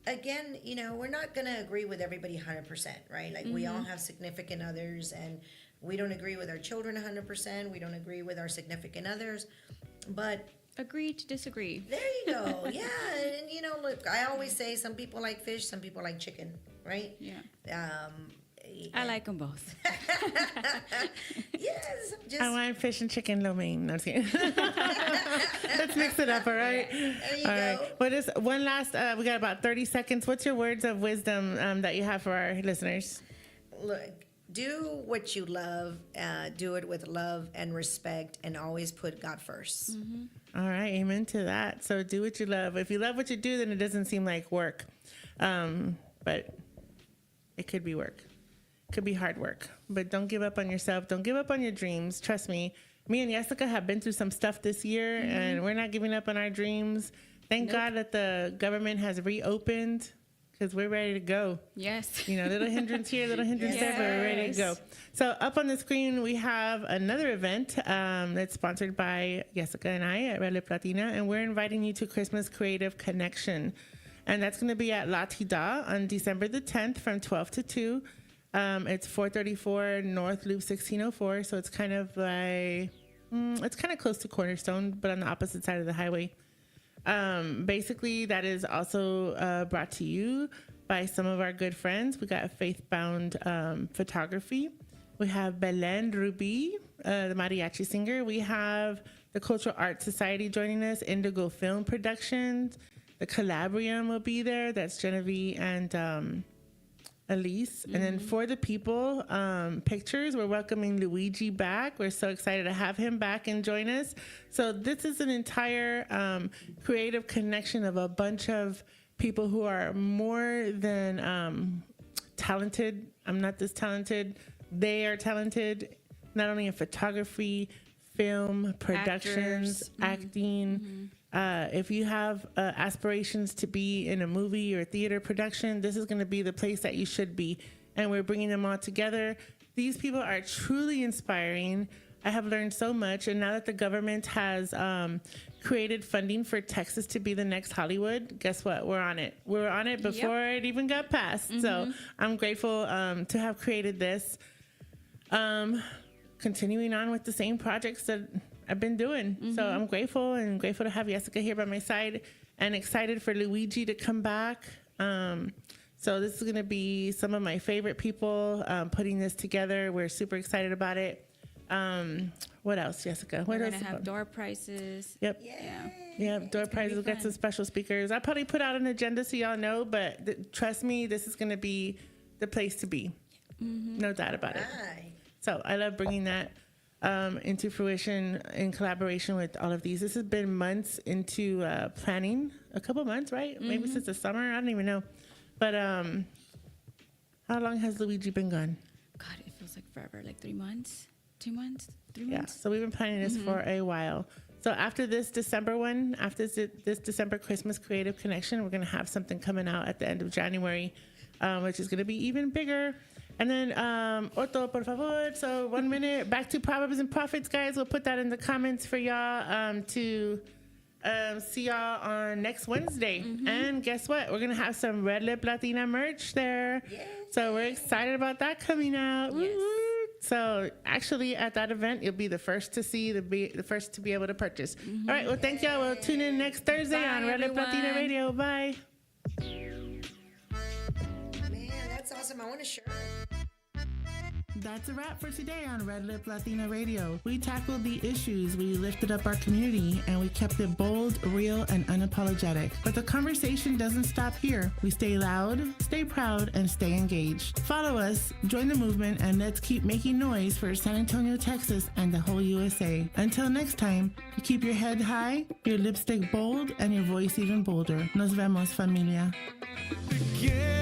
again, we're not going to agree with everybody 100%, right? Like we all have significant others, and we don't agree with our children 100%. We don't agree with our significant others. But agree to disagree. there you go. Yeah. And, look, I always say some people like fish, some people like chicken, right? Yeah. I like them both. Yes. Hawaiian fish and chicken lo mein. No, I'm just kidding. Let's mix it up, all right? There you All go. right. What is one last? We got about 30 seconds. What's your words of wisdom that you have for our listeners? Look, do what you love. Do it with love and respect, and always put God first. All right, amen to that. So do what you love. If you love what you do, then it doesn't seem like work, but it could be work. Could be hard work, but don't give up on yourself. Don't give up on your dreams. Trust me. Me and Jessica have been through some stuff this year, and we're not giving up on our dreams. Thank God that the government has reopened, because we're ready to go. Yes. You know, little hindrance here, little hindrance there, but we're ready to go. So up on the screen, we have another event that's sponsored by Jessica and I at Red Lip Latina, and we're inviting you to Christmas Creative Connection. And that's going to be at Latina on December the 10th from 12 to 2. It's 434 North Loop 1604, so it's kind of like, it's kind of close to Cornerstone, but on the opposite side of the highway. Basically, that is also brought to you by some of our good friends. We got Faithbound Photography. We have Belen Ruby, the mariachi singer. We have the Cultural Arts Society joining us, Indigo Film Productions. The Calabrium will be there. That's Genevieve and Elise. And then for the people, pictures, we're welcoming Luigi back. We're so excited to have him back and join us. So this is an entire creative connection of a bunch of people who are more than talented. I'm not this talented. They are talented, not only in photography, film, productions, acting. If you have aspirations to be in a movie or theater production, this is going to be the place that you should be. And we're bringing them all together. These people are truly inspiring. I have learned so much. And now that the government has created funding for Texas to be the next Hollywood, guess what? We're on it. We're on it before it even got passed. So I'm grateful to have created this. Continuing on with the same projects that I've been doing. So I'm grateful to have Jessica here by my side, and excited for Luigi to come back. So this is going to be some of my favorite people putting this together. We're super excited about it. What else, Jessica? We're going to have door prizes. Yep. Yeah, door prizes. We'll get some special speakers. I'll probably put out an agenda so y'all know, but trust me, this is going to be the place to be. No doubt about it. So I love bringing that into fruition in collaboration with all of these. This has been months into planning, a couple months, right? Maybe since the summer. I don't even know. But how long has Luigi been gone? God, it feels like forever. Like 3 months, 2 months, 3 Yeah, months. so we've been planning this for a while. So after this December one, after this December Christmas Creative Connection, we're going to have something coming out at the end of January, which is going to be even bigger. And then, Otto, por favor. So 1 minute, back to Proverbs and Prophets, guys. We'll put that in the comments for y'all to see y'all on next Wednesday. And guess what? We're going to have some Red Lip Latina merch there. So we're excited about that coming out. Yes. So actually at that event, you'll be the first to see, the first to be able to purchase. All right. Well, thank y'all. We'll tune in next Thursday on Red Lip Latina Radio. Bye. That's awesome. I want a shirt. That's a wrap for today on Red Lip Latina Radio. We tackled the issues, we lifted up our community, and we kept it bold, real, and unapologetic. But the conversation doesn't stop here. We stay loud, stay proud, and stay engaged. Follow us, join the movement, and let's keep making noise for San Antonio, Texas, and the whole USA. Until next time, you keep your head high, your lipstick bold, and your voice even bolder. Nos vemos, familia. Yeah.